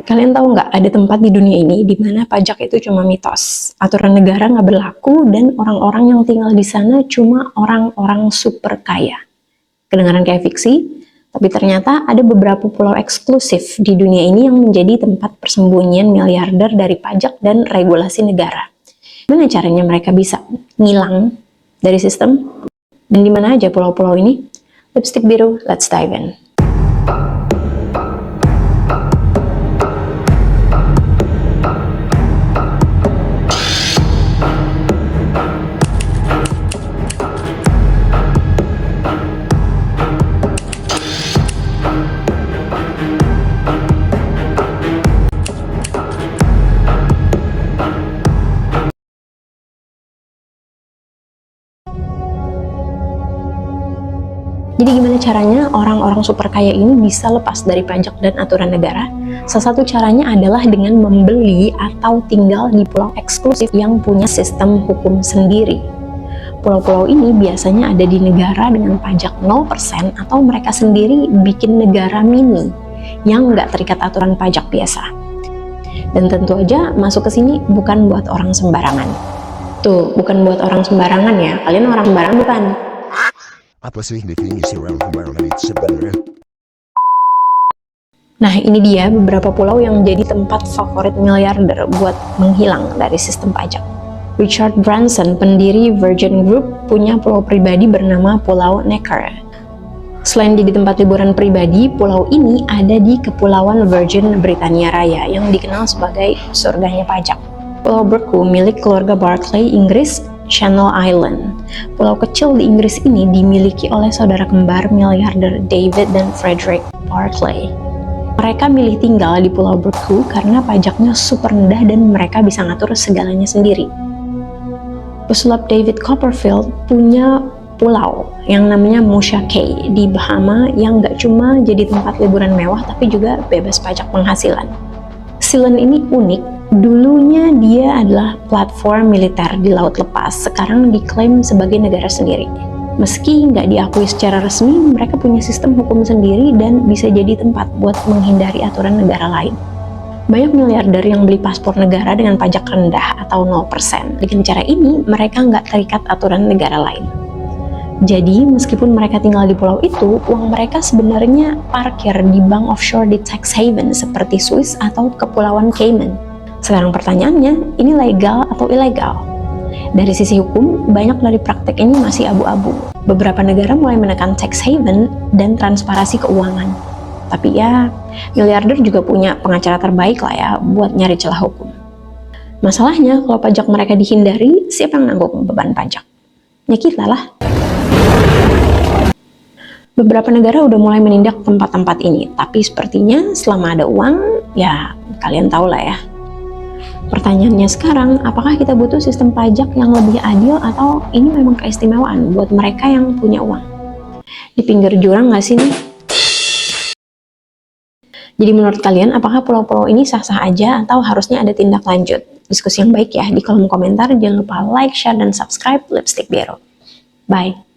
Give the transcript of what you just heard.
Kalian tahu nggak, ada tempat di dunia ini di mana pajak itu cuma mitos. Aturan negara nggak berlaku dan orang-orang yang tinggal di sana cuma orang-orang super kaya. Kedengaran kayak fiksi, tapi ternyata ada beberapa pulau eksklusif di dunia ini yang menjadi tempat persembunyian miliarder dari pajak dan regulasi negara. Gimana caranya mereka bisa ngilang dari sistem? Dan di mana aja pulau-pulau ini? Lipstick Biru, let's dive in. Jadi gimana caranya orang-orang super kaya ini bisa lepas dari pajak dan aturan negara? Salah satu caranya adalah dengan membeli atau tinggal di pulau eksklusif yang punya sistem hukum sendiri. Pulau-pulau ini biasanya ada di negara dengan pajak 0% atau mereka sendiri bikin negara mini yang nggak terikat aturan pajak biasa. Dan tentu aja masuk ke sini bukan buat orang sembarangan. Tuh, bukan buat orang sembarangan ya, kalian orang sembarangan bukan? Apa sih definisi orang sembarangan itu sebenarnya? Nah, ini dia beberapa pulau yang jadi tempat favorit miliarder buat menghilang dari sistem pajak. Richard Branson, pendiri Virgin Group, punya pulau pribadi bernama Pulau Necker. Selain jadi tempat liburan pribadi, pulau ini ada di Kepulauan Virgin Britania Raya yang dikenal sebagai surganya pajak. Pulau Berku milik keluarga Barclay, Inggris, Channel Island. Pulau kecil di Inggris ini dimiliki oleh saudara kembar miliarder David dan Frederick Barclay. Mereka milih tinggal di Pulau Berku karena pajaknya super rendah dan mereka bisa ngatur segalanya sendiri. Pesulap David Copperfield punya pulau yang namanya Musha Cay di Bahama yang gak cuma jadi tempat liburan mewah tapi juga bebas pajak penghasilan. Sealand ini unik. Dulunya dia adalah platform militer di laut lepas, sekarang diklaim sebagai negara sendiri. Meski nggak diakui secara resmi, mereka punya sistem hukum sendiri dan bisa jadi tempat buat menghindari aturan negara lain. Banyak miliarder yang beli paspor negara dengan pajak rendah atau 0%. Dengan cara ini, mereka nggak terikat aturan negara lain. Jadi, meskipun mereka tinggal di pulau itu, uang mereka sebenarnya parkir di bank offshore di tax haven seperti Swiss atau Kepulauan Cayman. Sekarang pertanyaannya, ini legal atau ilegal? Dari sisi hukum, banyak dari praktek ini masih abu-abu. Beberapa negara mulai menekan tax haven dan transparansi keuangan. Tapi ya, miliarder juga punya pengacara terbaik lah ya buat nyari celah hukum. Masalahnya, kalau pajak mereka dihindari, siapa yang nanggung beban pajak? Ya kita lah. Beberapa negara udah mulai menindak tempat-tempat ini, tapi sepertinya selama ada uang, ya kalian tahu lah ya. Pertanyaannya sekarang, apakah kita butuh sistem pajak yang lebih adil atau ini memang keistimewaan buat mereka yang punya uang? Di pinggir jurang nggak sih nih? Jadi menurut kalian, apakah pulau-pulau ini sah-sah aja atau harusnya ada tindak lanjut? Diskusi yang baik ya di kolom komentar. Jangan lupa like, share, dan subscribe Lipstick Biru. Bye!